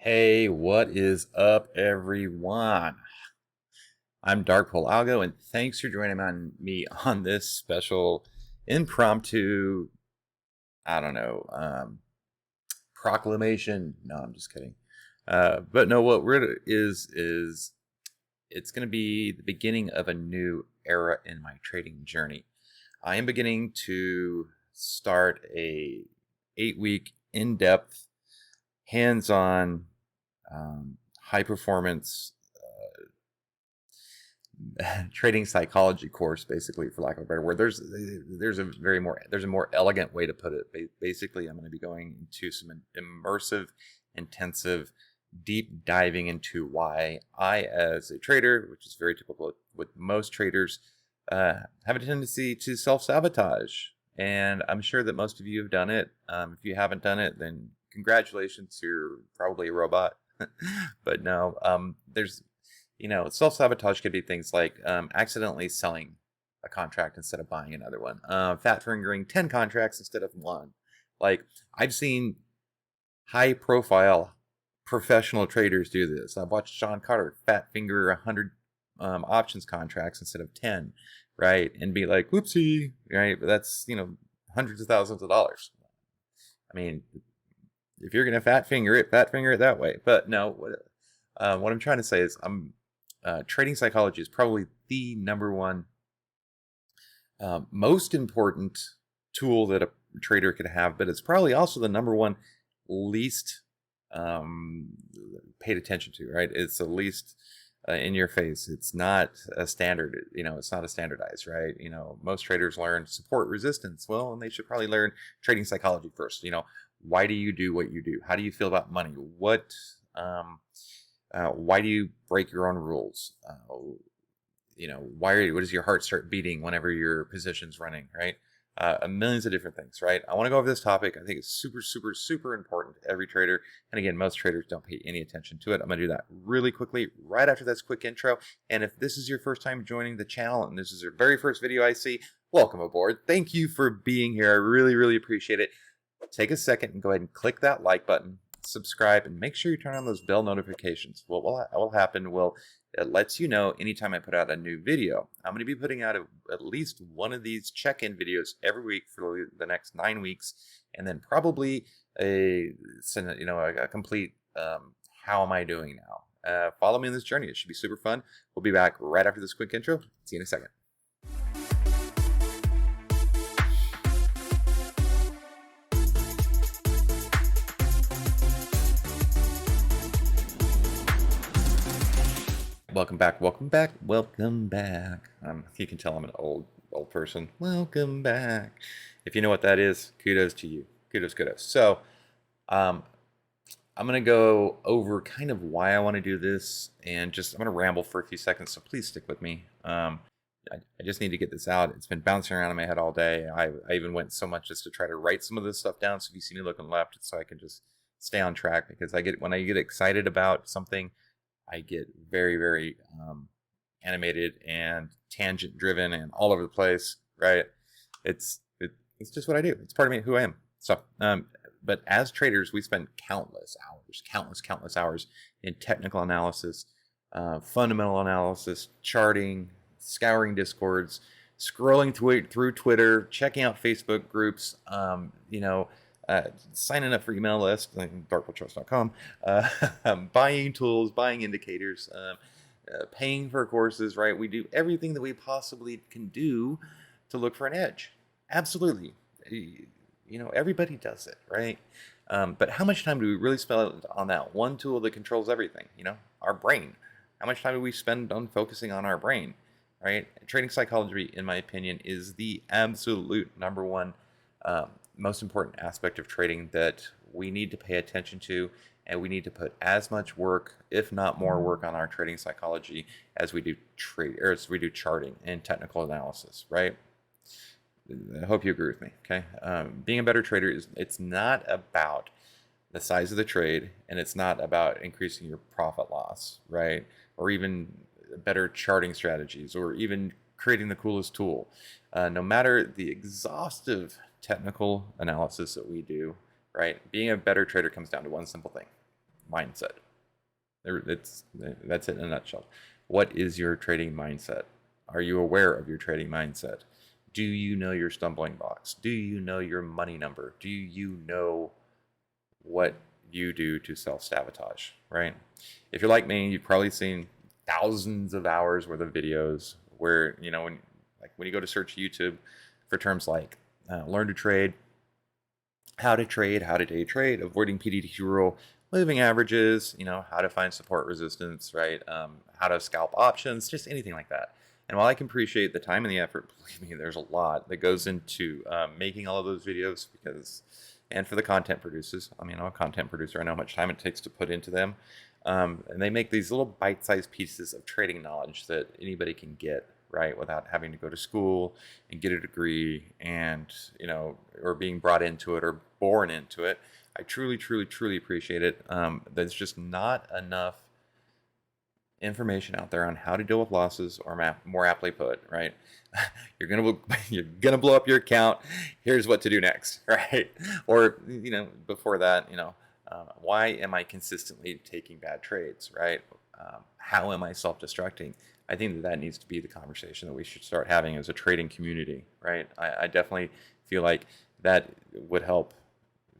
Hey, what is up, everyone? I'm Algo, and thanks for joining me on this special impromptu, I don't know, proclamation. No, I'm just kidding. But no, what we're is it's going to be the beginning of a new era in my trading journey. I am beginning to start a 8-week in-depth, hands-on, high performance trading psychology course, basically, for lack of a better word. There's a more elegant way to put it. Basically, I'm going to be going into some immersive, intensive, deep diving into why I, as a trader, which is very typical with most traders, have a tendency to self-sabotage. And I'm sure that most of you have done it. If you haven't done it, then congratulations, you're probably a robot. But no, there's self-sabotage could be things like accidentally selling a contract instead of buying another one, fat fingering 10 contracts instead of one. Like, I've seen high profile professional traders do this. I've watched Sean Carter fat finger 100 options contracts instead of 10, right? And be like, whoopsie, right? But that's, hundreds of thousands of dollars. I mean, if you're going to fat finger it that way. But no, what I'm trying to say is trading psychology is probably the number one most important tool that a trader could have, but it's probably also the number one least paid attention to, right? It's the least in your face. It's not a standard, it's not a standardized, right? Most traders learn support resistance. Well, and they should probably learn trading psychology first. Why do you do what you do? How do you feel about money? Why do you break your own rules? What does your heart start beating whenever your position's running, right? Millions of different things, right? I want to go over this topic. I think it's super, super, super important to every trader. And again, most traders don't pay any attention to it. I'm going to do that really quickly right after this quick intro. And if this is your first time joining the channel and this is your very first video I see, welcome aboard. Thank you for being here. I really, really appreciate it. Take a second and go ahead and click that like button, subscribe, and make sure you turn on those bell notifications. What will happen? It lets you know anytime I put out a new video. I'm going to be putting out at least one of these check-in videos every week for the next 9 weeks, and then probably a complete how am I doing now. Follow me in this journey. It should be super fun. We'll be back right after this quick intro. See you in a second. Welcome back. You can tell I'm an old person. Welcome back. If you know what that is, kudos to you. Kudos. So, I'm going to go over kind of why I want to do this, and I'm going to ramble for a few seconds, so please stick with me. I just need to get this out. It's been bouncing around in my head all day. I even went so much as to try to write some of this stuff down, so if you see me looking left, it's so I can just stay on track, because when I get excited about something, I get very, very animated and tangent driven and all over the place, right? It's just what I do. It's part of me, who I am. So, but as traders, we spend countless hours in technical analysis, fundamental analysis, charting, scouring discords, scrolling through Twitter, checking out Facebook groups, signing up for email lists like darkpooltrust.com, buying tools, buying indicators, paying for courses, right? We do everything that we possibly can do to look for an edge. Absolutely. Everybody does it, right? But how much time do we really spend on that one tool that controls everything? Our brain. How much time do we spend on focusing on our brain, right? Trading psychology, in my opinion, is the absolute number one most important aspect of trading that we need to pay attention to, and we need to put as much work, if not more work, on our trading psychology as we do charting and technical analysis, right? I hope you agree with me. Okay, being a better trader it's not about the size of the trade, and it's not about increasing your profit loss, right? Or even better charting strategies, or even creating the coolest tool. No matter the exhaustive technical analysis that we do, right? Being a better trader comes down to one simple thing: mindset. That's it in a nutshell. What is your trading mindset? Are you aware of your trading mindset? Do you know your stumbling blocks? Do you know your money number? Do you know what you do to self-sabotage, right? If you're like me, you've probably seen thousands of hours worth of videos where, when you go to search YouTube for terms like learn to trade, how to trade, how to day trade, avoiding PDT rule, moving averages, how to find support resistance, right? How to scalp options, just anything like that. And while I can appreciate the time and the effort, believe me, there's a lot that goes into making all of those videos and for the content producers. I mean, I'm a content producer. I know how much time it takes to put into them. And they make these little bite-sized pieces of trading knowledge that anybody can get, right, without having to go to school and get a degree and, or being brought into it or born into it. I truly, truly, truly appreciate it. There's just not enough information out there on how to deal with losses, or more aptly put, right? You're gonna blow up your account. Here's what to do next, right? Or before that, why am I consistently taking bad trades, right? How am I self-destructing? I think that needs to be the conversation that we should start having as a trading community, right? I definitely feel like that would help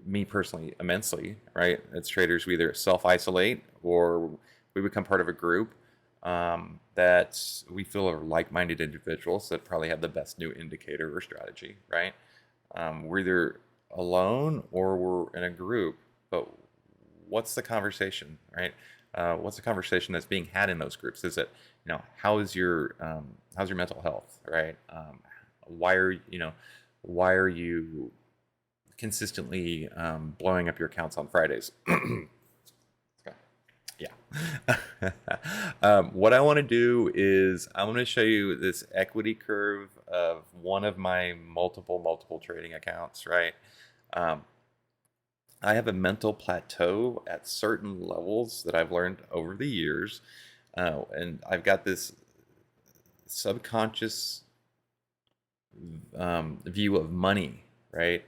me personally immensely, right? As traders, we either self-isolate or we become part of a group that we feel are like-minded individuals that probably have the best new indicator or strategy, right? We're either alone or we're in a group, but what's the conversation, right? What's the conversation that's being had in those groups? Is it, how's your mental health, right? Why are you consistently blowing up your accounts on Fridays? Yeah. What I want to do is I want to show you this equity curve of one of my multiple trading accounts, right? I have a mental plateau at certain levels that I've learned over the years, and I've got this subconscious view of money, right?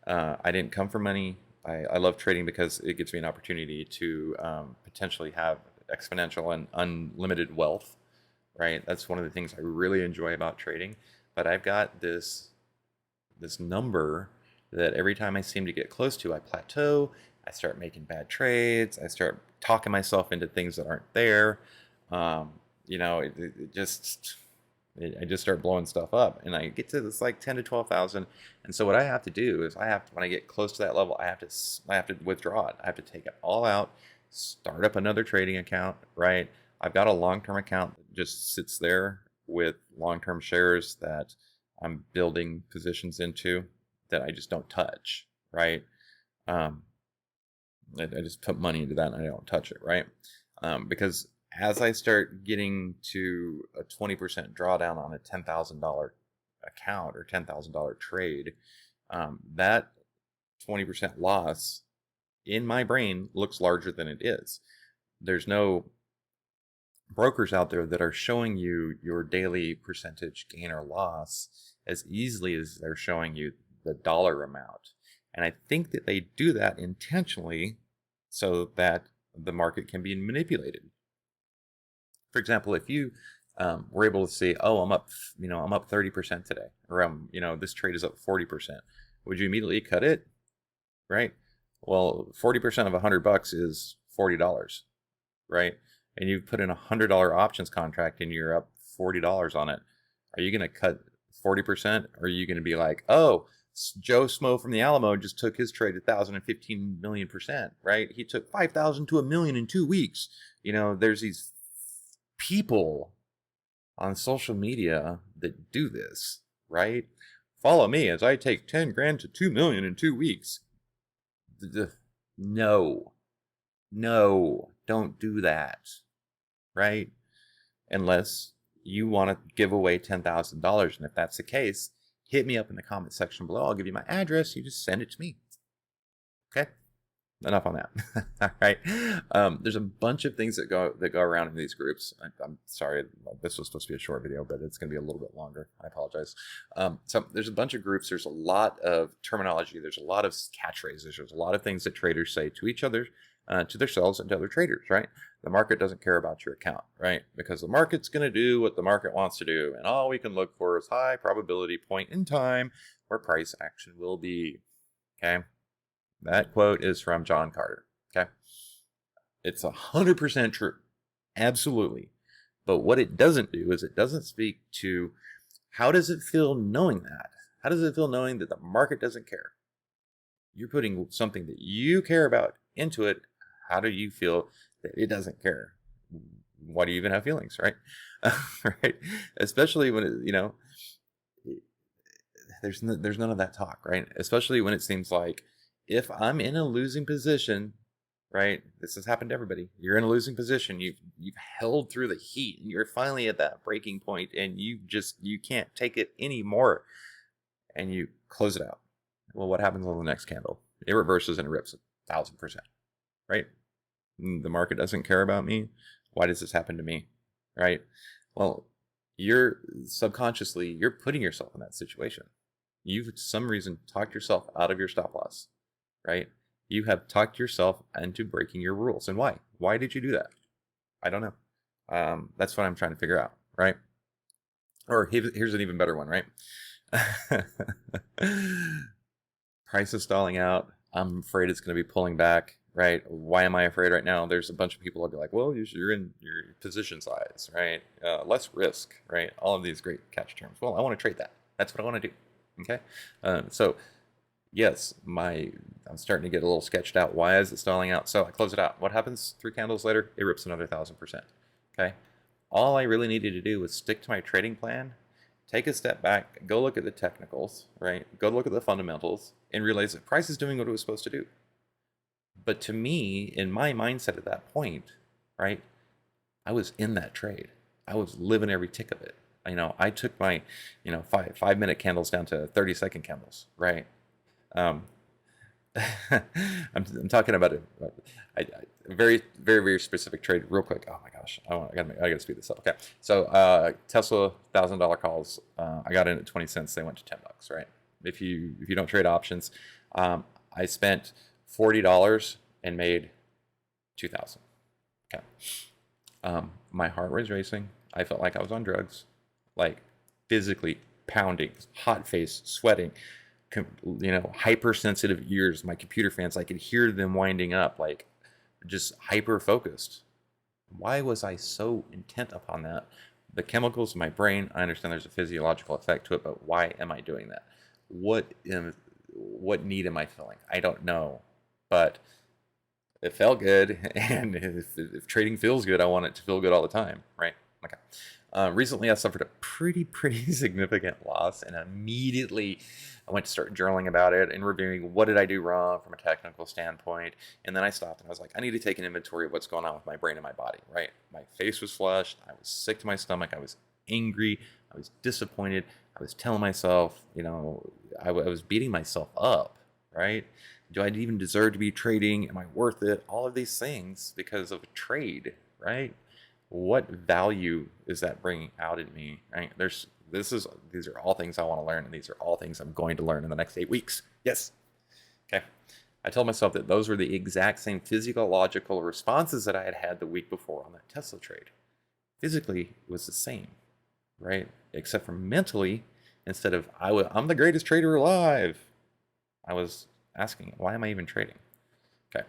I didn't come for money. I love trading because it gives me an opportunity to potentially have exponential and unlimited wealth, right? That's one of the things I really enjoy about trading. But I've got this number that every time I seem to get close to, I plateau. I start making bad trades. I start talking myself into things that aren't there. I just start blowing stuff up, and I get to this like 10 to 12,000. And so what I have to do is when I get close to that level, I have to withdraw it. I have to take it all out, start up another trading account, right? I've got a long-term account that just sits there with long-term shares that I'm building positions into that I just don't touch, right? I just put money into that and I don't touch it, right? Because as I start getting to a 20% drawdown on a $10,000 account or $10,000 trade, that 20% loss in my brain looks larger than it is. There's no brokers out there that are showing you your daily percentage gain or loss as easily as they're showing you the dollar amount. And I think that they do that intentionally so that the market can be manipulated. For example, if you were able to say, "Oh, I'm up 30% today," or this trade is up 40%, would you immediately cut it? Right? Well, 40% of $100 is $40, right? And you put in $100 options contract and you're up $40 on it. Are you going to cut 40%? Or are you going to be like, "Oh, Joe Smo from the Alamo just took his trade 1,000 and 15 million%, right? He took 5,000 to 1,000,000 in 2 weeks." There's these people on social media that do this, right? Follow me as I take 10 grand to 2 million in 2 weeks. No, don't do that, right? Unless you want to give away $10,000. And if that's the case, hit me up in the comment section below. I'll give you my address. You just send it to me. Okay? Enough on that. All right. There's a bunch of things that go around in these groups. I'm sorry, this was supposed to be a short video, but it's going to be a little bit longer. I apologize. So there's a bunch of groups. There's a lot of terminology. There's a lot of catchphrases. There's a lot of things that traders say to each other to themselves and to other traders, right? The market doesn't care about your account, right? Because the market's going to do what the market wants to do. And all we can look for is high probability point in time where price action will be. Okay. That quote is from John Carter. Okay. It's 100% true. Absolutely. But what it doesn't do is it doesn't speak to how does it feel knowing that? How does it feel knowing that the market doesn't care? You're putting something that you care about into it. How do you feel that it doesn't care? Why do you even have feelings, right? Right? Especially when there's none of that talk, right? Especially when it seems like if I'm in a losing position, right? This has happened to everybody. You're in a losing position. You've held through the heat, and you're finally at that breaking point, and you can't take it anymore, and you close it out. Well, what happens on the next candle? It reverses and it rips 1,000%, right? The market doesn't care about me. Why does this happen to me, right? Well, you're subconsciously, you're putting yourself in that situation. You've, for some reason, talked yourself out of your stop loss, right? You have talked yourself into breaking your rules. And why? Why did you do that? I don't know. That's what I'm trying to figure out, right? Or here's an even better one, right? Price is stalling out. I'm afraid it's going to be pulling back, right? Why am I afraid right now? There's a bunch of people that'll be like, well, you're in your position size, right? Less risk, right? All of these great catch terms. Well, I want to trade that. That's what I want to do. Okay. So yes, I'm starting to get a little sketched out. Why is it stalling out? So I close it out. What happens 3 candles later? It rips another 1,000%. Okay. All I really needed to do was stick to my trading plan, take a step back, go look at the technicals, right? Go look at the fundamentals and realize that price is doing what it was supposed to do. But to me, in my mindset at that point, right, I was in that trade. I was living every tick of it. I took my, 5-minute candles down to 30-second candles, right? I'm talking about a very, very, very specific trade real quick. Oh my gosh, I gotta speed this up. Okay, so Tesla $1,000 calls. I got in at 20 cents. They went to $10, right? If you don't trade options, I spent $40 and made 2,000. Okay, my heart was racing. I felt like I was on drugs, like physically pounding, hot face, sweating. Hypersensitive ears. My computer fans, I could hear them winding up, like just hyper focused. Why was I so intent upon that? The chemicals in my brain, I understand there's a physiological effect to it, but why am I doing that? What need am I feeling? I don't know, but it felt good, and if trading feels good, I want it to feel good all the time, right? Okay. Recently, I suffered a pretty significant loss, and immediately I went to start journaling about it and reviewing what did I do wrong from a technical standpoint. And then I stopped and I was like, I need to take an inventory of what's going on with my brain and my body, right? My face was flushed. I was sick to my stomach. I was angry. I was disappointed. I was telling myself, I was beating myself up, right? Do I even deserve to be trading? Am I worth it? All of these things because of a trade, right? What value is that bringing out in me, right? These are all things I want to learn, and these are all things I'm going to learn in the next 8 weeks. Yes. Okay. I told myself that those were the exact same physiological responses that I had had the week before on that Tesla trade. Physically, it was the same, right? Except for mentally, instead of I'm the greatest trader alive, I was asking, why am I even trading? Okay.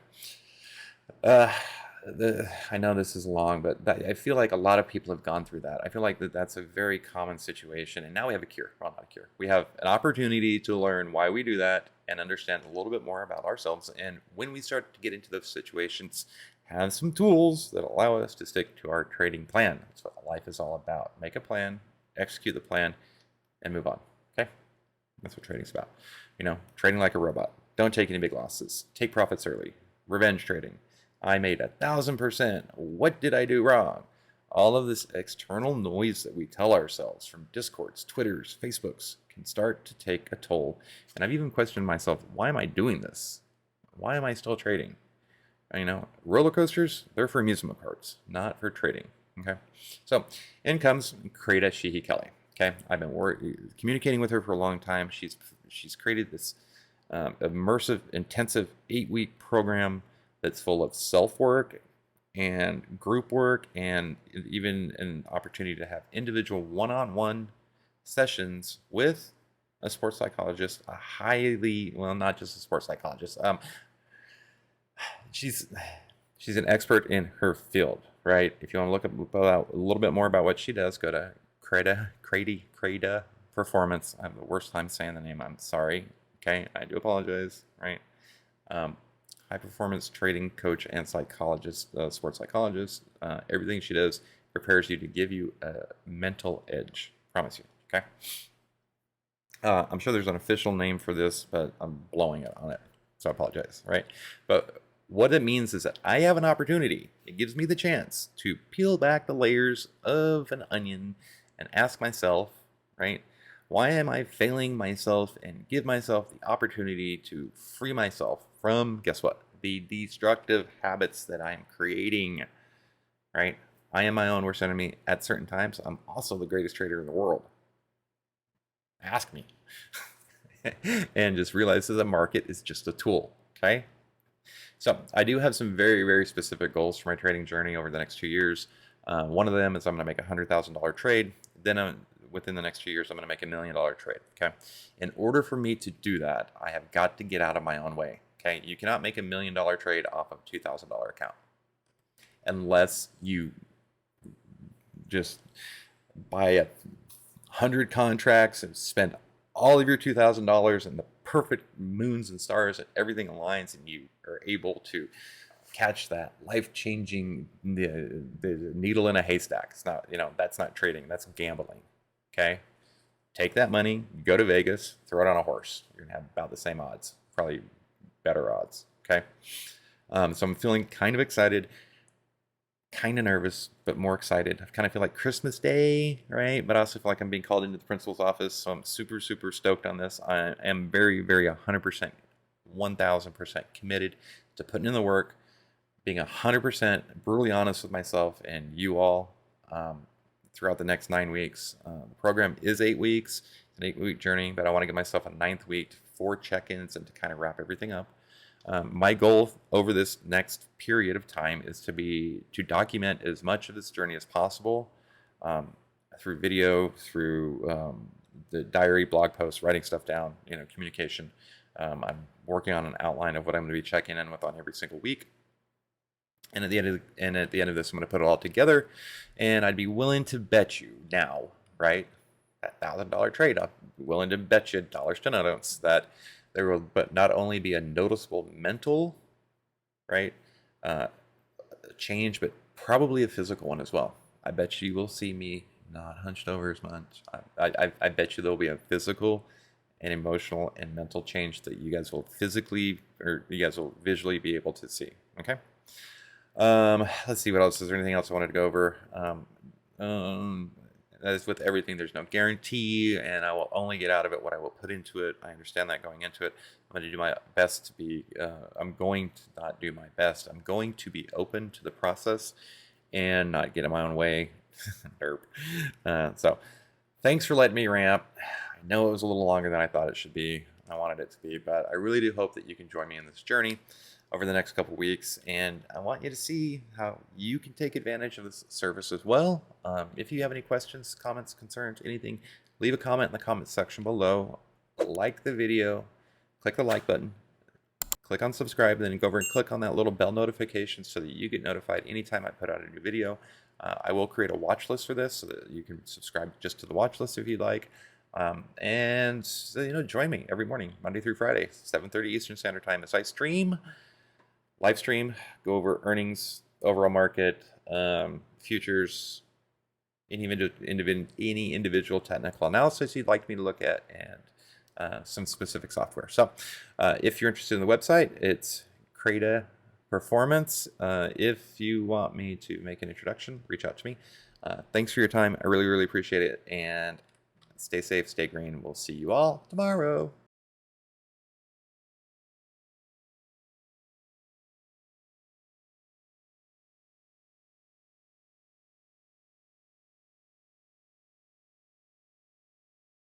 I know this is long, but I feel like a lot of people have gone through that. I feel like that's a very common situation, and now we have a cure. Well, not a cure. We have an opportunity to learn why we do that and understand a little bit more about ourselves. And when we start to get into those situations, have some tools that allow us to stick to our trading plan. That's what life is all about. Make a plan, execute the plan, and move on. Okay? That's what trading's about. Trading like a robot. Don't take any big losses. Take profits early. Revenge trading. I made 1,000%. What did I do wrong? All of this external noise that we tell ourselves from Discords, Twitters, Facebooks can start to take a toll. And I've even questioned myself, why am I doing this? Why am I still trading? Roller coasters, they're for amusement parks, not for trading. Okay. So in comes Krita Sheehy Kelly. Okay. I've been communicating with her for a long time. She's created this immersive, intensive 8-week program that's full of self-work and group work, and even an opportunity to have individual one-on-one sessions with a sports psychologist, a highly, well, not just a sports psychologist. She's an expert in her field, right? If you want to look about a little bit more about what she does, go to Creda Performance. I have the worst time saying the name. I'm sorry. Okay, I do apologize. Right. High performance trading coach and psychologist, sports psychologist. Everything she does prepares you to give you a mental edge. Promise you. Okay. I'm sure there's an official name for this, but I'm blowing it on it, so I apologize. Right. But what it means is that I have an opportunity. It gives me the chance to peel back the layers of an onion and ask myself, right, why am I failing myself, and give myself the opportunity to free myself from, guess what, the destructive habits that I'm creating, right? I am my own worst enemy at certain times. I'm also the greatest trader in the world. Ask me. And just realize that the market is just a tool, okay? So I do have some very, very specific goals for my trading journey over the next 2 years. One of them is I'm going to make a $100,000 trade. Then within the next 2 years, I'm going to make $1 million trade. Okay. In order for me to do that, I have got to get out of my own way. Okay. You cannot make $1 million trade off of a $2,000 account unless you just buy 100 contracts and spend all of your $2,000 and the perfect moons and stars and everything aligns, and you are able to catch that life-changing the needle in a haystack. It's not, that's not trading, that's gambling. Okay, take that money, go to Vegas, throw it on a horse. You're gonna have about the same odds, probably better odds. Okay, so I'm feeling kind of excited, kind of nervous, but more excited. I kind of feel like Christmas Day, right? But I also feel like I'm being called into the principal's office, so I'm super, super stoked on this. I am very, very 100%, 1000% committed to putting in the work, being 100% brutally honest with myself and you all throughout the next 9 weeks. The program is 8 weeks. It's an 8-week journey, but I want to give myself a 9th week for check-ins and to kind of wrap everything up. My goal over this next period of time is to document as much of this journey as possible, through video, through the diary, blog posts, writing stuff down, communication. I'm working on an outline of what I'm going to be checking in with on every single week. And at the end of this, I'm going to put it all together, and I'd be willing to bet you now, right, that $1,000 trade, I'm willing to bet you dollars to notes that there will but not only be a noticeable mental, right, change, but probably a physical one as well. I bet you will see me not hunched over as much. I bet you there'll be a physical and emotional and mental change that you guys will visually be able to see. Okay. Let's see what else. Is there anything else I wanted to go over? As with everything, there's no guarantee, and I will only get out of it what I will put into it. I understand that going into it. I'm going to do my best to be, I'm going to not do my best. I'm going to be open to the process and not get in my own way. Derp. So thanks for letting me ramp. I know it was a little longer than I thought it should be. I wanted it to be, but I really do hope that you can join me in this journey over the next couple weeks, and I want you to see how you can take advantage of this service as well. If you have any questions, comments, concerns, anything, leave a comment in the comment section below. Like the video, click the like button, click on subscribe, and then go over and click on that little bell notification so that you get notified anytime I put out a new video. I will create a watch list for this so that you can subscribe just to the watch list if you'd like. And join me every morning, Monday through Friday, 7:30 Eastern Standard Time, as I live stream, go over earnings, overall market, futures, any individual technical analysis you'd like me to look at, and some specific software. So if you're interested in the website, it's Creda Performance. If you want me to make an introduction, reach out to me. Thanks for your time. I really, really appreciate it. And stay safe, stay green. We'll see you all tomorrow.